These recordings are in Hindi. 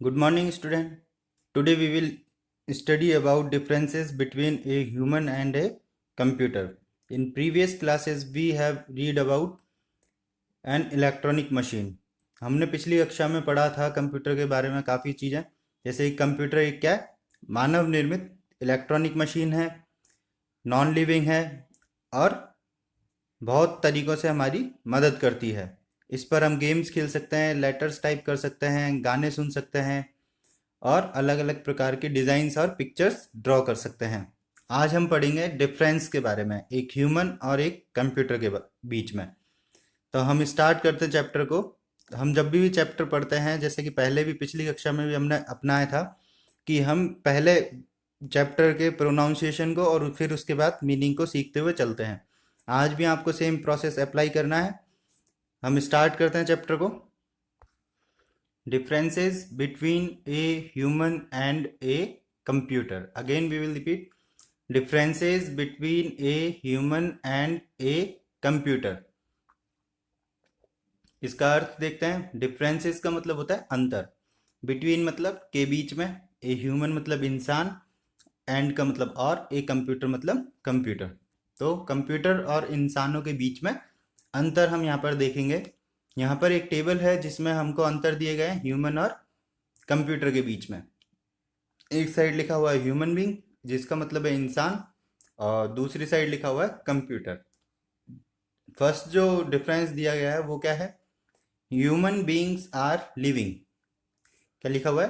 Good morning, student. Today we will study about differences between a human and a computer. In previous classes, we have read about an electronic machine. हमने पिछली कक्षा में पढ़ा था कंप्यूटर के बारे में काफ़ी चीज़ें, जैसे कि कंप्यूटर एक क्या है, मानव निर्मित इलेक्ट्रॉनिक मशीन है, नॉन लिविंग है और बहुत तरीक़ों से हमारी मदद करती है। इस पर हम गेम्स खेल सकते हैं, लेटर्स टाइप कर सकते हैं, गाने सुन सकते हैं और अलग अलग प्रकार के डिज़ाइंस और पिक्चर्स ड्रॉ कर सकते हैं। आज हम पढ़ेंगे डिफरेंस के बारे में, एक ह्यूमन और एक कंप्यूटर के बीच में। तो हम स्टार्ट करते हैं चैप्टर को। हम जब भी चैप्टर पढ़ते हैं, जैसे कि पहले भी पिछली कक्षा में भी हमने अपनाया था कि हम पहले चैप्टर के प्रोनाउंसिएशन को और फिर उसके बाद मीनिंग को सीखते हुए चलते हैं। आज भी आपको सेम प्रोसेस अप्लाई करना है। हम स्टार्ट करते हैं चैप्टर को। Differences between a human and a computer. Again we will repeat. Differences between a human and a computer. इसका अर्थ देखते हैं। डिफरेंसेस का मतलब होता है अंतर, बिटवीन मतलब के बीच में, ए ह्यूमन मतलब इंसान, एंड का मतलब और, ए कंप्यूटर मतलब कंप्यूटर। तो कंप्यूटर और इंसानों के बीच में अंतर हम यहाँ पर देखेंगे। यहाँ पर एक टेबल है जिसमें हमको अंतर दिए गए हैं ह्यूमन और कंप्यूटर के बीच में। एक साइड लिखा हुआ है ह्यूमन बीइंग, जिसका मतलब है इंसान, और दूसरी साइड लिखा हुआ है कंप्यूटर। फर्स्ट जो डिफरेंस दिया गया है वो क्या है? Human beings are living. क्या लिखा हुआ है?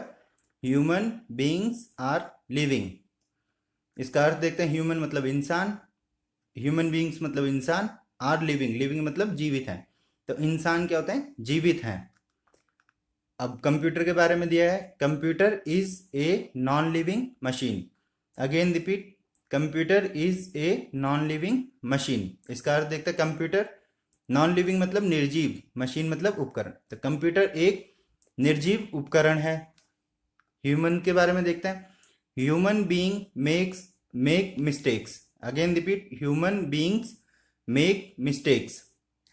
Human beings are living. इसका अर्थ देखते हैं। ह्यूमन मतलब इंसान, ह्यूमन बीइंग्स मतलब इंसान, आर लिविंग, लिविंग मतलब जीवित हैं। तो इंसान क्या होते हैं? जीवित हैं। अब कंप्यूटर के बारे में दिया है, computer is a non living machine. Again repeat, computer is a non living machine. इसका अर्थ देखते हैं। कंप्यूटर नॉन लिविंग मतलब निर्जीव, मशीन मतलब उपकरण। तो कंप्यूटर एक निर्जीव उपकरण है। ह्यूमन के बारे में देखते हैं। Human being make mistakes. Again repeat, human beings make mistakes.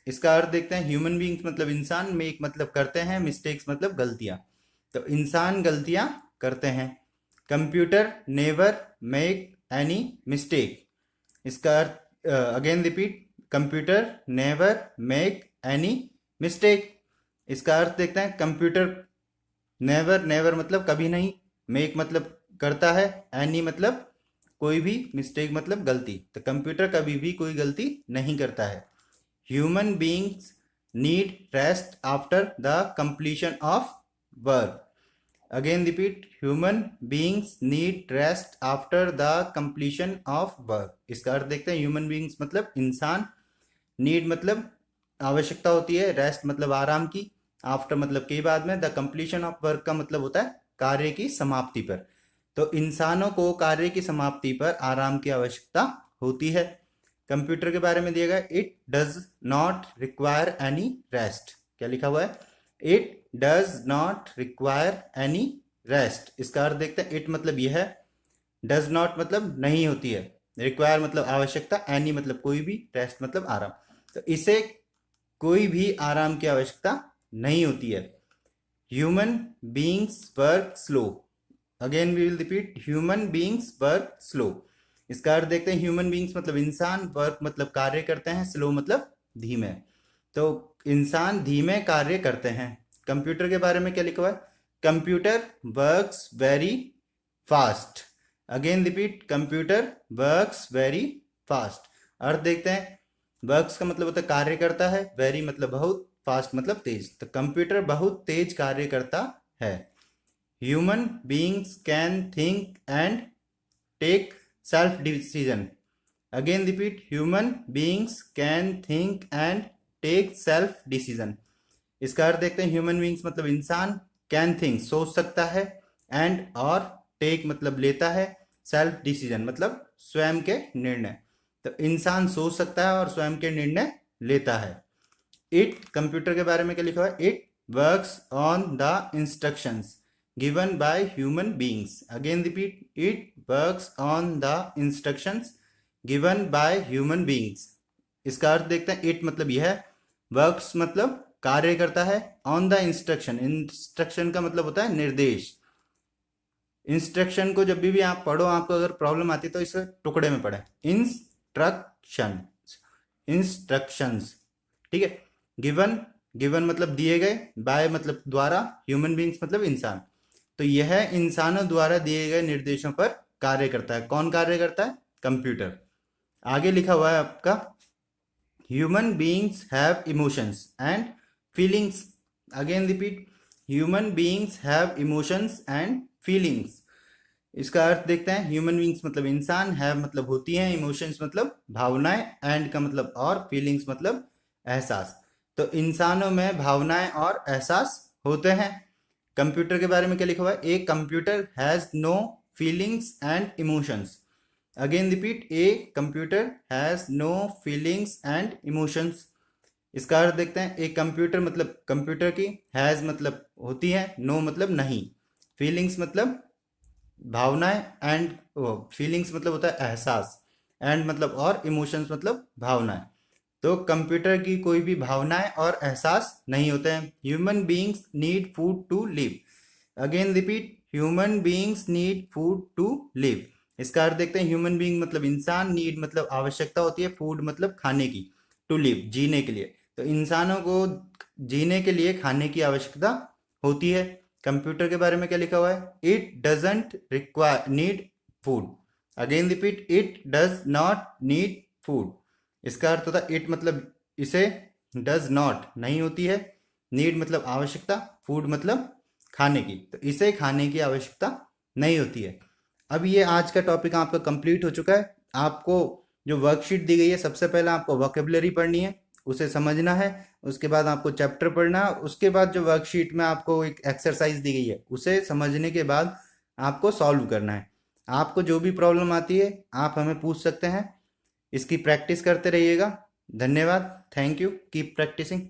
इसका अर्थ देखते हैं। ह्यूमन बीइंग्स मतलब इंसान, मेक मतलब करते हैं, मिस्टेक्स मतलब गलतियां। तो इंसान गलतियां करते हैं। Computer never make any mistake. इसका अर्थ again repeat, computer never make any mistake. इसका अर्थ देखते हैं। कंप्यूटर नेवर, नेवर मतलब कभी नहीं, मेक मतलब करता है, एनी मतलब कोई भी, मिस्टेक मतलब गलती। तो कंप्यूटर कभी भी कोई गलती नहीं करता है। Human beings need rest after the completion of work. Again repeat, human beings need rest after the completion of work. इसका अर्थ देखते हैं। ह्यूमन बीइंग्स मतलब इंसान, नीड मतलब आवश्यकता होती है, रेस्ट मतलब आराम की, आफ्टर मतलब के बाद में, द कंप्लीशन ऑफ वर्क का मतलब होता है कार्य की समाप्ति पर। तो इंसानों को कार्य की समाप्ति पर आराम की आवश्यकता होती है। कंप्यूटर के बारे में दिया गया, it does not require any rest. क्या लिखा हुआ है? It does not require any rest. इसका अर्थ देखते हैं। इट मतलब यह है, डज नॉट मतलब नहीं होती है, रिक्वायर मतलब आवश्यकता, एनी मतलब कोई भी, रेस्ट मतलब आराम। तो इसे कोई भी आराम की आवश्यकता नहीं होती है। Human beings work slow. Again we will repeat, human beings work slow. इसका अर्थ देखते हैं। ह्यूमन बीइंग्स मतलब इंसान, वर्क मतलब कार्य करते हैं, स्लो मतलब धीमे। तो इंसान धीमे कार्य करते हैं। कंप्यूटर के बारे में क्या लिखा हुआ है? Computer works very fast. Again repeat, computer works very fast. अर्थ देखते हैं। वर्क्स का मतलब होता है कार्य करता है, वेरी मतलब बहुत, फास्ट मतलब तेज। तो कंप्यूटर बहुत तेज कार्य करता है। Human beings can think and take self decision. Again repeat, human beings can think and take self decision. इसका अर्थ देखते हैं। ह्यूमन बीइंग्स मतलब इंसान, कैन थिंक सोच सकता है, एंड और टेक मतलब लेता है, सेल्फ डिसीजन मतलब स्वयं के निर्णय। तो इंसान सोच सकता है और स्वयं के निर्णय लेता है। इट, कंप्यूटर के बारे में क्या लिखा हुआ है? It works on the instructions given by human beings. Again repeat, it works on the instructions given by human beings. इसका अर्थ देखते हैं। इट मतलब यह है, वर्क्स मतलब कार्य करता है ऑन द इंस्ट्रक्शन। इंस्ट्रक्शन का मतलब होता है निर्देश। इंस्ट्रक्शन को जब भी आप पढ़ो, आपको अगर प्रॉब्लम आती है तो इसे टुकड़े में पढ़े, इंस्ट्रक्शन, इंस्ट्रक्शंस, ठीक है। गिवन, गिवन मतलब दिए गए, बाय मतलब द्वारा, ह्यूमन बींग्स मतलब इंसान। तो यह इंसानों द्वारा दिए गए निर्देशों पर कार्य करता है। कौन कार्य करता है? कंप्यूटर। आगे लिखा हुआ है आपका, human beings have emotions and feelings. Again repeat, human beings have emotions and feelings. इसका अर्थ देखते हैं। ह्यूमन बींग्स मतलब इंसान, हैव मतलब होती हैं, इमोशंस मतलब भावनाएं, एंड का मतलब और, फीलिंग्स मतलब एहसास। तो इंसानों में भावनाएं और एहसास होते हैं। कंप्यूटर के बारे में क्या लिखा हुआ है? A computer has no feelings and emotions. Again repeat, a computer has no feelings and emotions. इसका अर्थ देखते हैं। एक कंप्यूटर मतलब कंप्यूटर की, हैज मतलब होती है, नो मतलब नहीं, फीलिंग्स मतलब भावनाएं, एंड फीलिंग्स मतलब होता है एहसास, एंड मतलब और, इमोशंस मतलब भावनाएं। तो कंप्यूटर की कोई भी भावनाएं और एहसास नहीं होते हैं। Human beings need food to live. Again repeat, human beings need food to live. इसका अर्थ देखते हैं। ह्यूमन बीइंग मतलब इंसान, नीड मतलब आवश्यकता होती है, फूड मतलब खाने की, टू लिव जीने के लिए। तो इंसानों को जीने के लिए खाने की आवश्यकता होती है। कंप्यूटर के बारे में क्या लिखा हुआ है? It doesn't require need food. Again repeat, it does not need food. इसका अर्थ होता है इट मतलब इसे, डज नॉट नहीं होती है, नीड मतलब आवश्यकता, फूड मतलब खाने की, तो इसे खाने की आवश्यकता नहीं होती है। अब ये आज का टॉपिक आपका कंप्लीट हो चुका है। आपको जो वर्कशीट दी गई है, सबसे पहले आपको वोकेबलरी पढ़नी है, उसे समझना है। उसके बाद आपको चैप्टर पढ़ना है। उसके बाद जो वर्कशीट में आपको एक एक्सरसाइज दी गई है, उसे समझने के बाद आपको सॉल्व करना है। आपको जो भी प्रॉब्लम आती है आप हमें पूछ सकते हैं। इसकी प्रैक्टिस करते रहिएगा। धन्यवाद। Thank you. Keep practising.